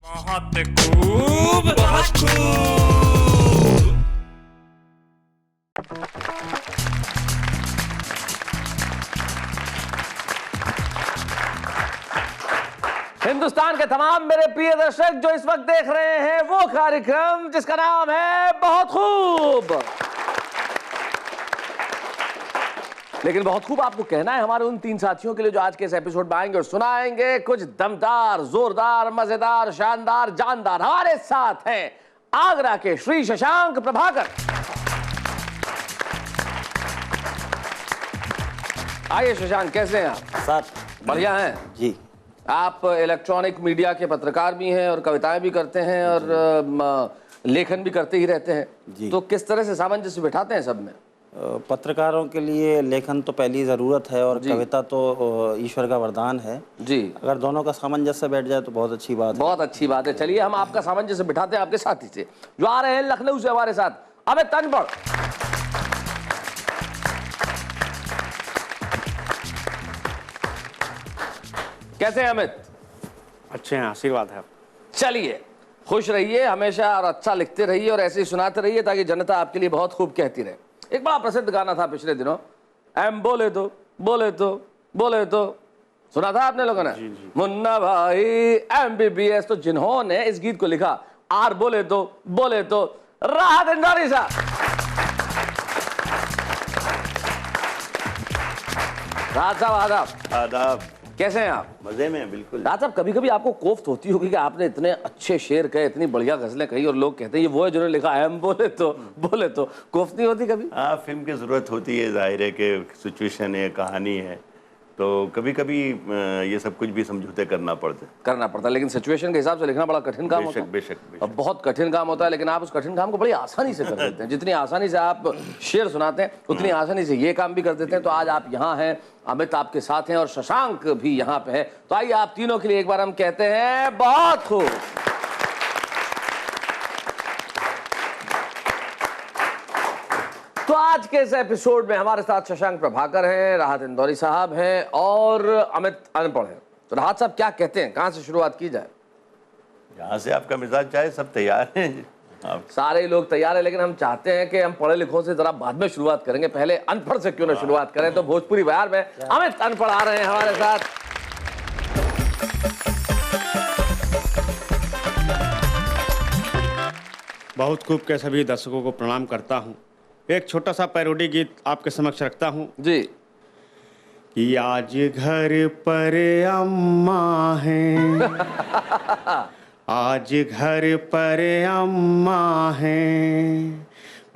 बहुत खूब, बहुत खूब। हिंदुस्तान के तमाम मेरे प्रिय दर्शक जो इस वक्त देख रहे हैं वो कार्यक्रम जिसका नाम है बहुत खूब। लेकिन बहुत खूब आपको कहना है हमारे उन तीन साथियों के लिए जो आज के इस एपिसोड में आएंगे और सुनाएंगे कुछ दमदार, जोरदार, मजेदार, शानदार, जानदार। हमारे साथ हैं आगरा के श्री शशांक प्रभाकर। आइए शशांक, कैसे हैं आप? सर बढ़िया हैं जी। आप इलेक्ट्रॉनिक मीडिया के पत्रकार भी हैं और कविताएं भी करते हैं और लेखन भी करते ही रहते हैं जी। तो किस तरह से सामंजस्य बिठाते हैं सब में? पत्रकारों के लिए लेखन तो पहली ज़रूरत है और कविता तो ईश्वर का वरदान है जी। अगर दोनों का सामंजस्य बैठ जाए तो बहुत अच्छी बात है। बहुत अच्छी बात है। चलिए हम आपका सामंजस्य बिठाते हैं आपके साथी से जो आ रहे हैं लखनऊ से हमारे साथ। अबे तनपड़, कैसे हैं अमित? अच्छे हैं, आशीर्वाद है। चलिए, खुश रहिए हमेशा और अच्छा लिखते रहिए और ऐसे ही सुनाते रहिए ताकि जनता आपके लिए बहुत खूब कहती रहे। एक बड़ा प्रसिद्ध गाना था पिछले दिनों, एम बोले तो बोले तो बोले तो, सुना था आपने लोगों ने? मुन्ना भाई MBBS। तो जिन्होंने इस गीत को लिखा, आर बोले तो राहत इंदौरी साहब। राहत साहब आदाब। आदाब। कैसे हैं आप? मजे में बिल्कुल। राहत साहब, कभी कभी आपको कोफ्त होती होगी कि आपने इतने अच्छे शेर कहे, इतनी बढ़िया गजलें कही और लोग कहते हैं ये वो है जिन्होंने लिखा एम बोले तो कोफ्त नहीं होती कभी? हाँ, फिल्म की ज़रूरत होती है, जाहिर है कि सिचुएशन है, कहानी है, तो कभी कभी ये सब कुछ भी समझौते करना पड़ता है। लेकिन सिचुएशन के हिसाब से लिखना बड़ा कठिन काम होता है। बेशक। अब बहुत कठिन काम होता है लेकिन आप उस कठिन काम को बड़ी आसानी से कर देते हैं। जितनी आसानी से आप शेर सुनाते हैं उतनी आसानी से ये काम भी कर देते हैं। तो आज आप यहाँ हैं, अमित आपके साथ हैं और शशांक भी यहाँ पे है। तो आइए आप तीनों के लिए एक बार हम कहते हैं बहुत खूब। तो आज के इस एपिसोड में हमारे साथ शशांक प्रभाकर हैं, राहत इंदौरी साहब हैं और अमित अनपढ़ हैं। तो राहत साहब क्या कहते हैं, कहाँ से शुरुआत की जाए? जहाँ से आपका मिजाज चाहे, सब तैयार हैं आप। सारे लोग तैयार हैं लेकिन हम चाहते हैं कि हम पढ़े लिखों से जरा बाद में शुरुआत करेंगे, पहले अनपढ़ से क्यों ना शुरुआत करें। तो भोजपुरी बयार में अमित अनपढ़ आ रहे हैं हमारे साथ। बहुत खूब के सभी दर्शकों को प्रणाम करता हूँ। एक छोटा सा पैरोडी गीत आपके समक्ष रखता हूँ जी। कि आज घर पर अम्मा है आज घर पर अम्मा है,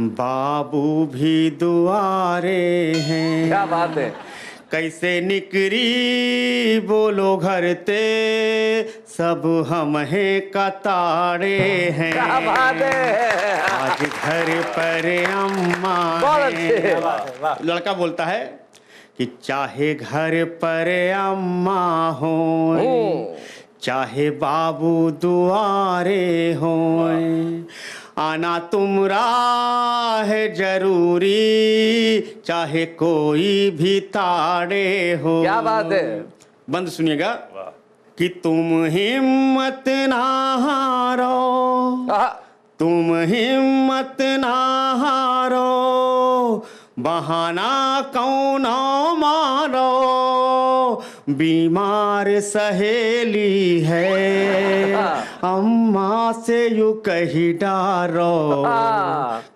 बाबू भी दुआरे हैं। क्या बात है। कैसे निकरी बोलो घर ते, सब हम हैं कतारे हैं। क्या बात है। आज घर पर अम्मा बहुत है। अच्छे। लड़का बोलता है कि चाहे घर पर अम्मा हो, चाहे बाबू दुआरे हो, आना तुमरा है जरूरी, चाहे कोई भी ताड़े हो। क्या बात है। बंद सुनिएगा कि तुम हिम्मत ना हारो, तुम हिम्मत ना हारो, बहाना कौनो मारो, बीमार सहेली है, अम्मा से यू कही डारो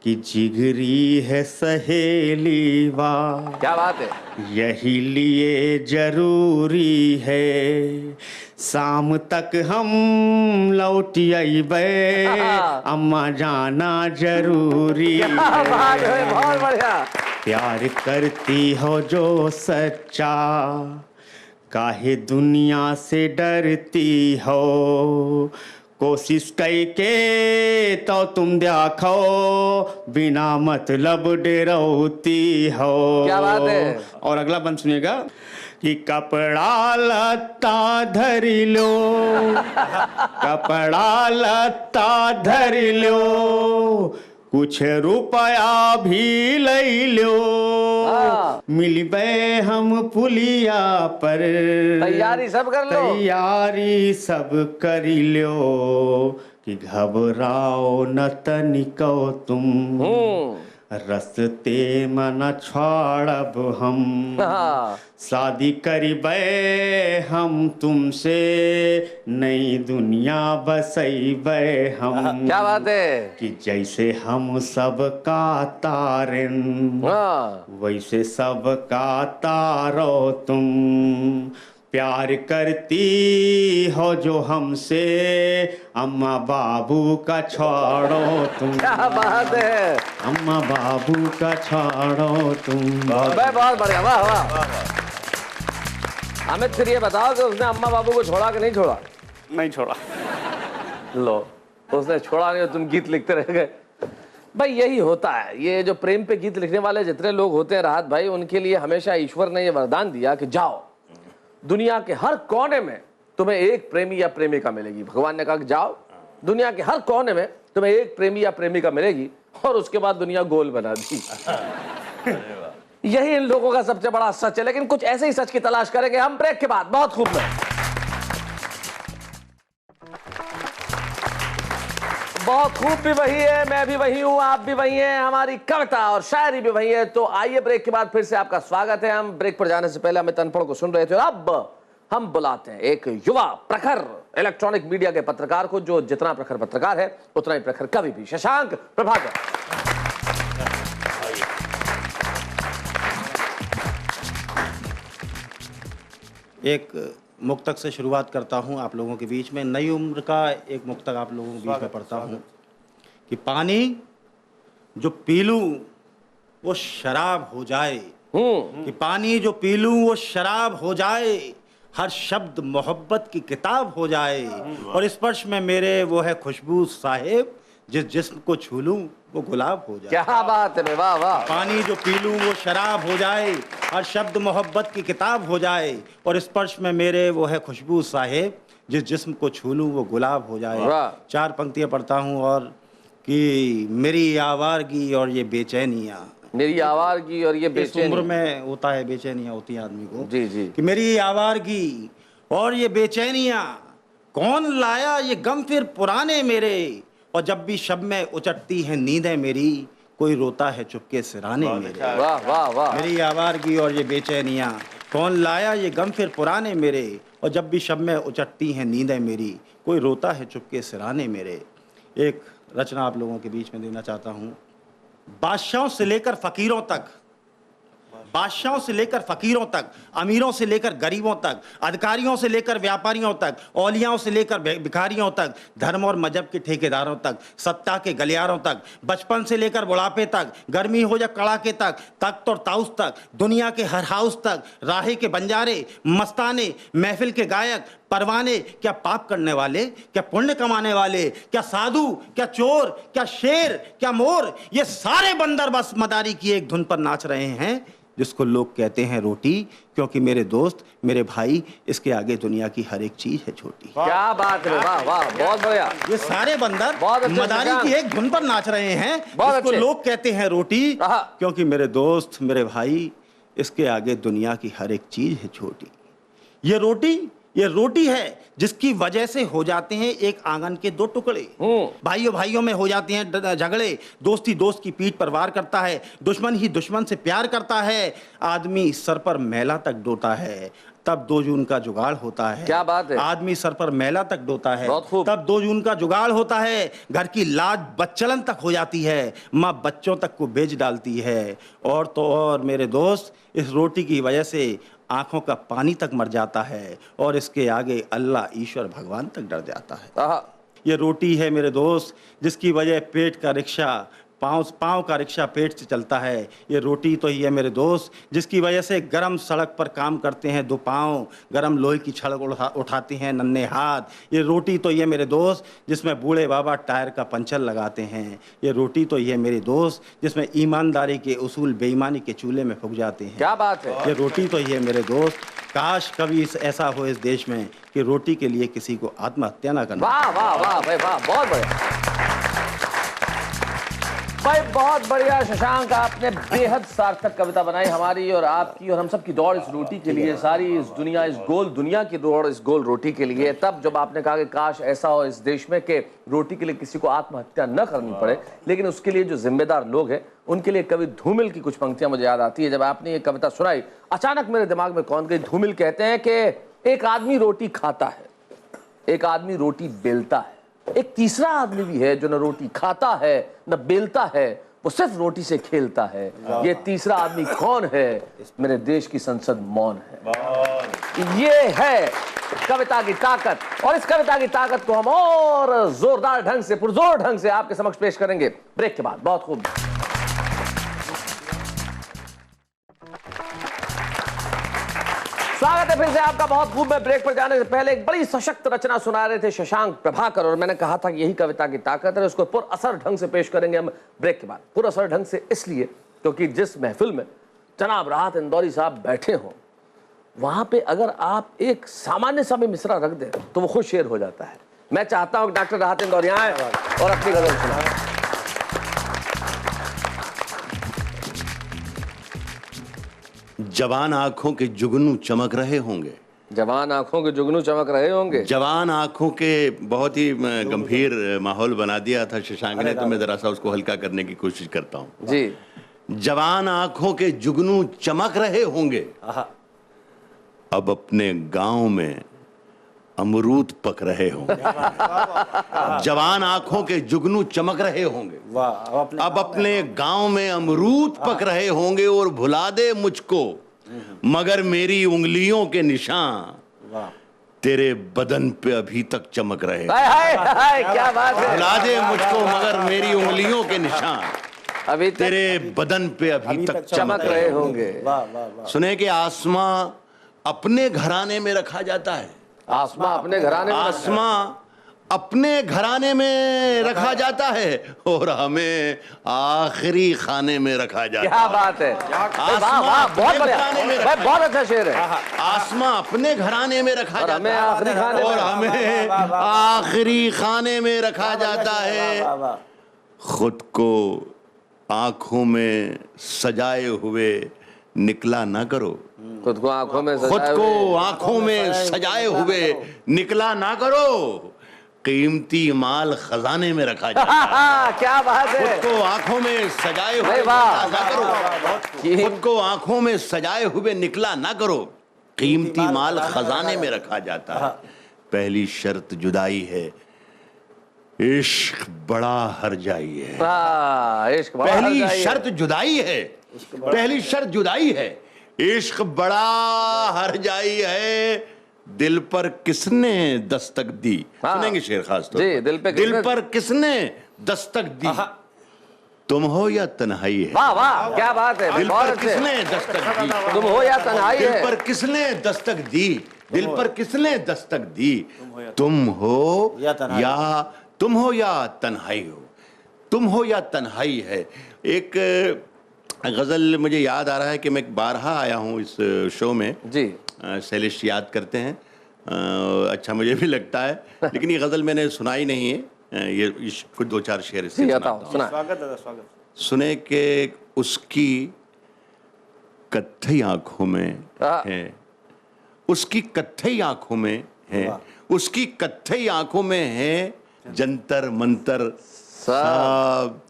कि जिगरी है सहेली। वाह क्या बात है। यही लिए जरूरी है, शाम तक हम लौट अइबे, अम्मा जाना जरूरी है। बहुत बढ़िया। प्यार करती हो जो सच्चा, काहे दुनिया से डरती हो, कोशिश करके तो तुम देखो, बिना मतलब डरौती हो। क्या बात है। और अगला बंद सुनिएगा कि कपड़ा लत्ता धर लो, कपड़ा लत्ता धर लो, कुछ रुपया भी लई लो, हाँ। मिलबे हम पुलिया पर, तैयारी सब कर लो। तैयारी सब करी लो, कि घबराओ न तनिको तुम, रस्ते मन छोड़ब हम, हाँ। शादी करीबे हम तुमसे, नई दुनिया बसैबे हम। क्या बात है। कि जैसे हम सब का तारन, हाँ। वैसे सब का तारो तुम, प्यार करती हो जो हमसे, अम्मा बाबू का छोड़ो तुम। क्या बात है। अम्मा बाबू का छोड़ो तुम। बहुत बढ़िया, वाह वाह। अमित, फिर ये बताओ कि उसने अम्मा बाबू को छोड़ा कि नहीं छोड़ा? नहीं छोड़ा। लो, उसने छोड़ा नहीं और तुम गीत लिखते रह गए। भाई यही होता है, ये जो प्रेम पे गीत लिखने वाले जितने लोग होते हैं राहत भाई, उनके लिए हमेशा ईश्वर ने ये वरदान दिया कि जाओ दुनिया के हर कोने में तुम्हें एक प्रेमी या प्रेमिका मिलेगी। भगवान ने कहा कि जाओ दुनिया के हर कोने में तुम्हें एक प्रेमी या प्रेमिका मिलेगी, और उसके बाद दुनिया गोल बना दी। यही इन लोगों का सबसे बड़ा सच है। लेकिन कुछ ऐसे ही सच की तलाश करेंगे हम ब्रेक के बाद। बहुत खूब में बहुत खूब भी वही है, मैं भी वही हूं, आप भी वही हैं, हमारी कविता और शायरी भी वही है। तो आइए ब्रेक के बाद फिर से आपका स्वागत है। हम ब्रेक पर जाने से पहले अमित अनपढ़ को सुन रहे थे, और अब हम बुलाते हैं एक युवा प्रखर इलेक्ट्रॉनिक मीडिया के पत्रकार को, जो जितना प्रखर पत्रकार है उतना ही प्रखर कवि भी, शशांक प्रभाकर। एक मुक्तक से शुरुआत करता हूँ आप लोगों के बीच में। नई उम्र का एक मुक्तक आप लोगों के बीच में पढ़ता हूँ कि पानी जो पी लूं वो शराब हो जाए, कि पानी जो पी लूं वो शराब हो जाए, हर शब्द मोहब्बत की किताब हो जाए, और स्पर्श में मेरे वो है खुशबू साहिब, जिस जिस्म को छू लूं वो गुलाब हो जाए। क्या बात है, वाह वाह। पानी जो पी लूं वो शराब हो जाए, हर शब्द मोहब्बत की किताब हो जाए, और स्पर्श में मेरे वो है खुशबू साहिब, जिस जिस्म को छू लूं वो गुलाब हो जाए। वाह। 4 पंक्तियां पढ़ता हूं, और कि मेरी आवारगी और ये बेचैनियां, मेरी आवारगी और ये इस बेचैनी। उम्र में होता है, बेचैनियां होती हैं आदमी को। जी जी। कि मेरी आवारगी और ये बेचैनियां, कौन लाया ये गम फिर पुराने मेरे, और जब भी शब में उचटती हैं नींदें मेरी, कोई रोता है चुपके सिराने मेरे। वाह वाह वाह। मेरी आवारगी और ये बेचैनियां, कौन लाया ये गम फिर पुराने मेरे, और जब भी शब में उचटती हैं नींदें मेरी, कोई रोता है चुपके सिराने मेरे। एक रचना आप लोगों के बीच में देना चाहता हूँ। बादशाहों से लेकर फकीरों तक, बादशाहों से लेकर फकीरों तक, अमीरों से लेकर गरीबों तक, अधिकारियों से लेकर व्यापारियों तक, औलियाओं से लेकर भिखारियों तक, धर्म और मजहब के ठेकेदारों तक, सत्ता के गलियारों तक, बचपन से लेकर बुढ़ापे तक, गर्मी हो या कड़ाके तक, तख्त और ताउस तक, दुनिया के हर हाउस तक, राहे के बंजारे, मस्ताने, महफिल के गायक, परवाने, क्या पाप करने वाले, क्या पुण्य कमाने वाले, क्या साधु, क्या चोर, क्या शेर, क्या मोर, ये सारे बंदर बस मदारी की एक धुन पर नाच रहे हैं, जिसको लोग कहते हैं रोटी, क्योंकि मेरे दोस्त, मेरे भाई, इसके आगे दुनिया की हर एक चीज है छोटी। क्या बात है, वाह वाह, बहुत बढ़िया। ये सारे बंदर बहुत अच्छे मदारी शशांक। की एक धुन पर नाच रहे हैं, बहुत जिसको अच्छे। लोग कहते हैं रोटी, आहा। क्योंकि मेरे दोस्त, मेरे भाई, इसके आगे दुनिया की हर एक चीज है छोटी। ये रोटी है जिसकी वजह से हो जाते हैं एक आंगन के 2 टुकड़े, भाइयों भाइयों में हो जाते हैं झगड़े, दोस्ती दोस्त की पीठ पर वार करता है, दुश्मन ही दुश्मन से प्यार करता है, आदमी सर पर मैला तक ढोता है, तब 2 जून का जुगाड़ होता है। क्या बात है। आदमी सर पर मैला तक ढोता है, बहुत खूब। तब 2 जून का जुगाड़ होता है, घर की लाज बच्चलन तक हो जाती है, माँ बच्चों तक को बेच डालती है, और तो और मेरे दोस्त, इस रोटी की वजह से आंखों का पानी तक मर जाता है, और इसके आगे अल्लाह, ईश्वर, भगवान तक डर जाता है। आहा। ये रोटी है मेरे दोस्त जिसकी वजह पेट का रिक्शा, पाँव का रिक्शा पेट से चलता है। ये रोटी तो ही है मेरे दोस्त जिसकी वजह से गरम सड़क पर काम करते हैं 2 पाँव, गरम लोहे की छड़ उठाते हैं नन्हे हाथ। ये रोटी तो ये मेरे दोस्त जिसमें बूढ़े बाबा टायर का पंचर लगाते हैं। ये रोटी तो ये मेरे दोस्त जिसमें ईमानदारी के उसूल बेईमानी के चूल्हे में फूक जाते हैं। क्या बात है। ये रोटी तो ये मेरे दोस्त, काश कभी ऐसा हो इस देश में कि रोटी के लिए किसी को आत्महत्या ना करना। वाह वाह वाह भाई वाह, बहुत बढ़िया। भाई बहुत बढ़िया शशांक, आपने बेहद सार्थक कविता बनाई हमारी और आपकी और हम सब की दौड़ इस रोटी के लिए, सारी इस दुनिया, इस गोल दुनिया की दौड़ इस गोल रोटी के लिए। तब जब आपने कहा कि काश ऐसा हो इस देश में कि रोटी के लिए किसी को आत्महत्या न करनी पड़े, लेकिन उसके लिए जो जिम्मेदार लोग हैं उनके लिए कवि धूमिल की कुछ पंक्तियां मुझे याद आती है। जब आपने ये कविता सुनाई अचानक मेरे दिमाग में कौन गई। धूमिल कहते हैं कि एक आदमी रोटी खाता है, एक आदमी रोटी बेलता है, एक तीसरा आदमी भी है जो न रोटी खाता है न बेलता है, वो सिर्फ रोटी से खेलता है। ये तीसरा आदमी कौन है? मेरे देश की संसद मौन है। ये है कविता की ताकत और इस कविता की ताकत को हम और जोरदार ढंग से, पुरजोर ढंग से आपके समक्ष पेश करेंगे ब्रेक के बाद। बहुत खूब। स्वागत है फिर से आपका बहुत खूब। मैं ब्रेक पर जाने से पहले एक बड़ी सशक्त रचना सुना रहे थे शशांक प्रभाकर और मैंने कहा था कि यही कविता की ताकत है, उसको पुरअसर ढंग से पेश करेंगे हम ब्रेक के बाद। पुरअसर ढंग से इसलिए क्योंकि जिस महफिल में जनाब राहत इंदौरी साहब बैठे हों वहां पे अगर आप एक सामान्य सा भी मिसरा रख दें तो वो खुद शेर हो जाता है। मैं चाहता हूं डॉक्टर राहत इंदौरी आए और अपनी गजल सुनाएं। जवान आंखों के जुगनू चमक रहे होंगे, जवान आंखों के जुगनू चमक रहे होंगे। जवान आंखों के बहुत ही गंभीर माहौल बना दिया था शशांक ने, तो मैं जरा सा उसको हल्का करने की कोशिश करता हूँ जी। जवान आंखों के जुगनू चमक रहे होंगे, अब अपने गांव में अमरूद पक रहे होंगे। जवान आंखों के जुगनू चमक रहे होंगे, अब अपने गांव में अमरूद पक रहे होंगे और भुला दे मुझको मगर मेरी उंगलियों के निशान तेरे बदन पे अभी तक चमक रहे। हाय क्या बात है। भुला दे मुझको मगर मेरी उंगलियों के निशान अभी तेरे बदन पे अभी तक चमक रहे होंगे। सुने कि आसमां अपने घराने में रखा जाता है, आसमां अपने घराने में, आसमां अपने घराने में रखा जाता है और हमें आखिरी खाने में रखा जाता है। क्या बात है। वाह वाह बहुत बढ़िया भाई, बहुत अच्छा शेर है। आसमां अपने घराने में रखा जाता हमें है आखिरी खाने और हमें आखिरी खाने में रखा जाता है। खुद को आंखों में सजाए हुए निकला ना करो, खुद को आंखों में खुद को आंखों में सजाए हुए निकला ना करो, कीमती माल खजाने में रखा जाता है। क्या बात है। खुद को आंखों में सजाए हुए निकला ना करो, खुद को आंखों में सजाए हुए निकला ना करो, कीमती माल खजाने में रखा जाता है। पहली शर्त जुदाई है, इश्क बड़ा हरजाई है। इश्क बड़ा पहली हरजाई है। शर्त जुदाई है, पहली शर्त जुदाई है, इश्क बड़ा हरजाई है, दिल पर किसने दस्तक दी। सुनेंगे शेर खास तौर जी, दिल पर किसने दस्तक दी, तुम हो या तन्हाई है। वाह वाह क्या बात है। दिल पर किसने दस्तक दी, तुम हो या तन्हाई है। दिल पर किसने दस्तक दी, दिल पर किसने दस्तक दी, तुम हो या तन्हाई हो, तुम हो या तन्हाई है। एक गजल मुझे याद आ रहा है कि मैं बारहा आया हूँ इस शो में जी। शैलेश याद करते हैं, अच्छा मुझे भी लगता है, लेकिन ये गजल मैंने सुनाई नहीं है, ये कुछ दो चार शेर इससे सुनाता हूं। स्वागत। सुने के उसकी कत्थई आंखों में है, उसकी कत्थई आंखों में है, उसकी कत्थई आंखों में है जंतर मंतर सब,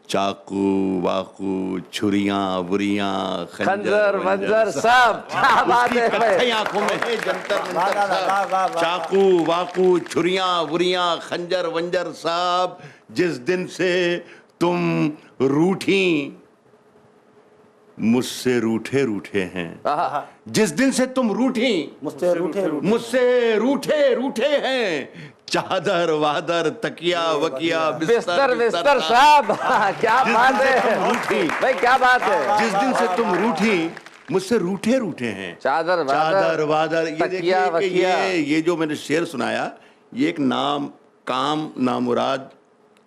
चाकू वाकू छुरियां बुरियां खंजर वंजर सब। क्या बात है। कत्थई आंखों में है जंतर मंतर सब, चाकू वाकू छुरियां बुरियां खंजर वंजर सब, जिस दिन से तुम रूठी मुझसे रूठे रूठे हैं, जिस दिन से तुम रूठी मुझसे रूठे रूठे हैं, चादर वादर तकिया वकिया बिस्तर बिस्तर साहब। क्या बात है भाई, क्या बात है। जिस दिन से तुम रूठी मुझसे रूठे रूठे हैं, चादर वादर। ये देखिए कि ये जो मैंने शेर सुनाया ये एक काम नामुराद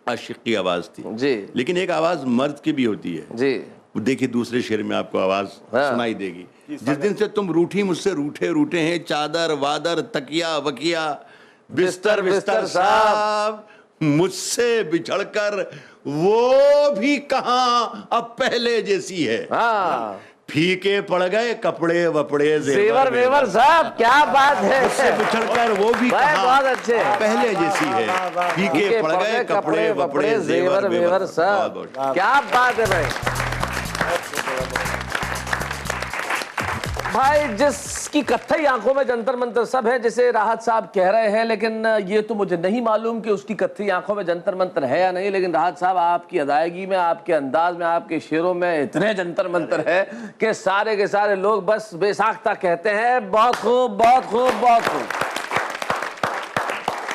आशिकी आवाज थी जी, लेकिन एक आवाज मर्द की भी होती है जी। देखिए दूसरे शेर में आपको आवाज सुनाई देगी। जिस दिन से तुम रूठी मुझसे रूठे रूठे हैं, चादर वादर तकिया वकिया बिस्तर बिस्तर साहब, मुझसे बिछड़कर वो भी कहां अब पहले जैसी है। हाँ, फीके पड़ गए कपड़े वपड़े जेवर वेवर साहब, क्या बात है। मुझसे बिछड़कर वो भी भाई, कहां बहुत अच्छे। पहले जैसी है। फीके पड़ गए कपड़े वपड़े जेवर वेवर साहब, क्या बात है भाई। भाई, जिसकी कत्थई आंखों में जंतर मंतर सब है, जिसे राहत साहब कह रहे हैं, लेकिन ये तो मुझे नहीं मालूम कि उसकी कत्थई आंखों में जंतर मंतर है या नहीं। लेकिन राहत साहब, आपकी अदायगी में, आपके अंदाज में, आपके शेरों में इतने जंतर मंतर है कि सारे के सारे लोग बस बेसाख्ता कहते हैं, बहुत खूब, बहुत खूब, बहुत खूब।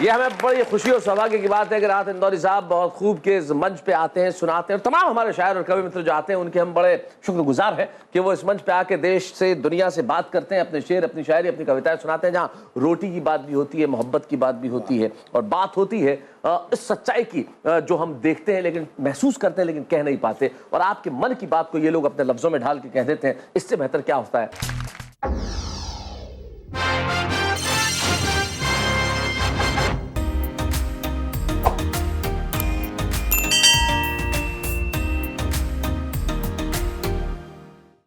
ये हमें बड़ी खुशी और सौभाग्य की बात है कि राहत इंदौरी साहब बहुत खूब के इस मंच पे आते हैं, सुनाते हैं। और तमाम हमारे शायर और कवि मित्र जो आते हैं, उनके हम बड़े शुक्रगुजार हैं कि वो इस मंच पे आके देश से, दुनिया से बात करते हैं, अपने शेर, अपनी शायरी, अपनी कविताएं सुनाते हैं, जहाँ रोटी की बात भी होती है, मोहब्बत की बात भी होती है, और बात होती है इस सच्चाई की जो हम देखते हैं, लेकिन महसूस करते हैं, लेकिन कह नहीं पाते। और आपके मन की बात को ये लोग अपने लफ्जों में ढाल के कह देते हैं। इससे बेहतर क्या होता है।